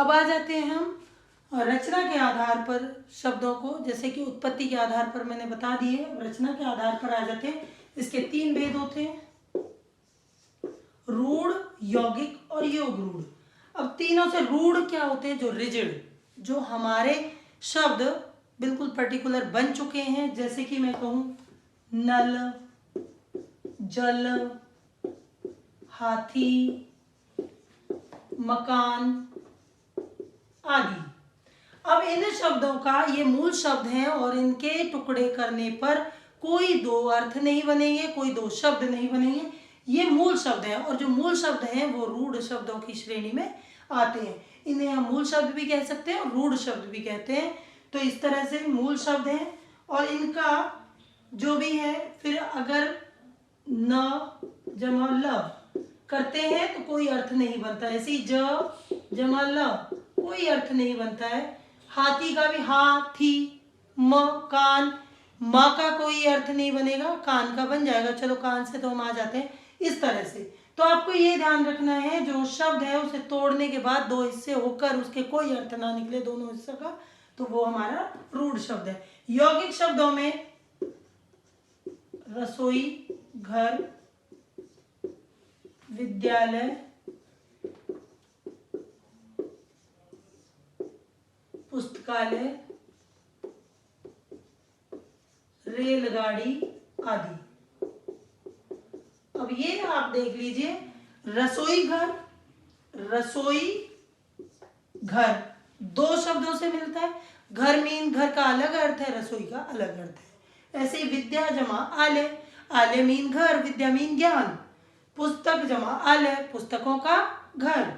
अब आ जाते हैं हम रचना के आधार पर शब्दों को, जैसे कि उत्पत्ति के आधार पर मैंने बता दिए, रचना के आधार पर आ जाते हैं। इसके 3 भेद होते हैं, रूढ़, यौगिक और योग रूढ़। अब तीनों से रूढ़ क्या होते हैं? जो रिजिड, जो हमारे शब्द बिल्कुल पर्टिकुलर बन चुके हैं, जैसे कि मैं कहूँ नल, जल, हाथी, मकान आदि। अब इन शब्दों का ये मूल शब्द हैं और इनके टुकड़े करने पर कोई दो अर्थ नहीं बनेंगे, कोई दो शब्द नहीं बनेंगे। ये मूल शब्द हैं और जो मूल शब्द हैं वो रूढ़ शब्दों की श्रेणी में आते हैं। इन्हें हम मूल शब्द भी कह सकते हैं और रूढ़ शब्द भी कहते हैं। तो इस तरह से मूल शब्द हैं और इनका जो भी है, फिर अगर न जमा ल करते हैं तो कोई अर्थ नहीं बनता है। ऐसे ही ज जमा ल कोई अर्थ नहीं बनता है। हाथी का भी हाथी, म कान, माँ का कोई अर्थ नहीं बनेगा, कान का बन जाएगा। चलो कान से तो हम आ जाते हैं इस तरह से। तो आपको ये ध्यान रखना है, जो शब्द है उसे तोड़ने के बाद दो हिस्से होकर उसके कोई अर्थ ना निकले दोनों हिस्सों का, तो वो हमारा रूढ़ शब्द है। यौगिक शब्दों में रसोई, घर, विद्यालय, पुस्तकालय, रेलगाड़ी आदि। अब ये आप देख लीजिए, रसोई घर, रसोई घर दो शब्दों से मिलता है। घर मीन घर का अलग अर्थ है, रसोई का अलग अर्थ है। ऐसे विद्या जमा आलय, आलय मीन घर, विद्या मीन ज्ञान। पुस्तक जमा आलय, पुस्तकों का घर।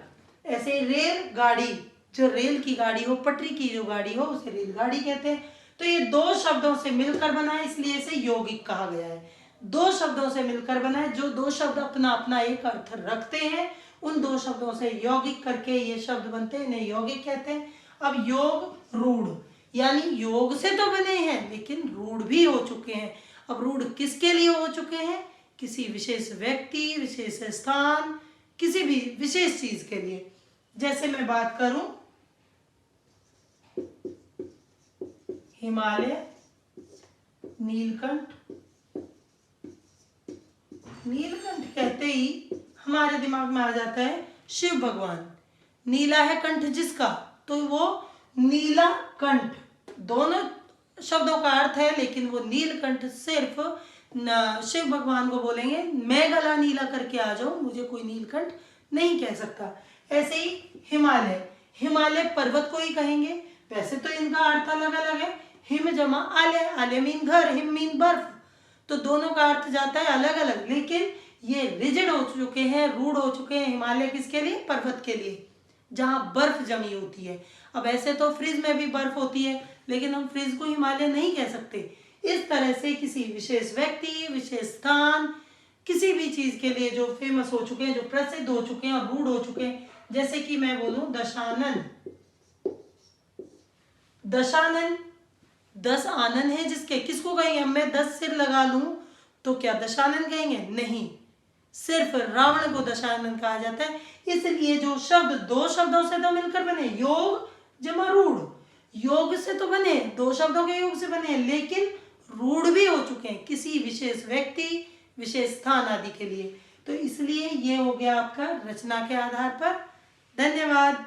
ऐसे रेल गाड़ी, जो रेल की गाड़ी हो, पटरी की जो गाड़ी हो उसे रेलगाड़ी कहते हैं। तो ये दो शब्दों से मिलकर बना है, इसलिए इसे यौगिक कहा गया है। दो शब्दों से मिलकर बना है, जो दो शब्द अपना अपना एक अर्थ रखते हैं, उन दो शब्दों से यौगिक करके ये शब्द बनते हैं, इन्हें यौगिक कहते हैं। अब योग रूढ़, यानी योग से तो बने हैं लेकिन रूढ़ भी हो चुके हैं। अब रूढ़ किसके लिए हो चुके हैं? किसी विशेष व्यक्ति, विशेष स्थान, किसी भी विशेष चीज के लिए। जैसे मैं बात करूं हिमालय, नीलकंठ। नीलकंठ कहते ही हमारे दिमाग में आ जाता है शिव भगवान। नीला है कंठ जिसका, तो वो नीला कंठ। दोनों शब्दों का अर्थ है, लेकिन वो नीलकंठ सिर्फ शिव भगवान को बोलेंगे। मैं गला नीला करके आ जाऊं, मुझे कोई नीलकंठ नहीं कह सकता। ऐसे ही हिमालय, हिमालय पर्वत को ही कहेंगे। वैसे तो इनका अर्थ अलग अलग है। हिम जमा आलय, आलय मीन घर, हिम मीन बर्फ। तो दोनों का अर्थ जाता है अलग अलग, लेकिन ये रिजिड हो चुके हैं, रूढ़ हो चुके हैं। हिमालय किसके लिए? पर्वत के लिए, जहां बर्फ जमी होती है। अब ऐसे तो फ्रिज में भी बर्फ होती है, लेकिन हम फ्रिज को हिमालय नहीं कह सकते। इस तरह से किसी विशेष व्यक्ति, विशेष स्थान, किसी भी चीज के लिए जो फेमस हो चुके हैं, जो प्रसिद्ध हो चुके हैं और रूढ़ हो चुके हैं। जैसे कि मैं बोलूं दशानन, दशानन 10 आनन है जिसके, किसको कहेंगे हम? मैं 10 सिर लगा लूं तो क्या दशानन कहेंगे? नहीं, सिर्फ रावण को दशानन कहा जाता है। इसलिए जो शब्द दो शब्दों से तो मिलकर बने, योग जमा रूढ़, योग से तो बने, दो शब्दों के योग से बने, लेकिन रूढ़ भी हो चुके हैं किसी विशेष व्यक्ति, विशेष स्थान आदि के लिए। तो इसलिए ये हो गया आपका रचना के आधार पर। धन्यवाद।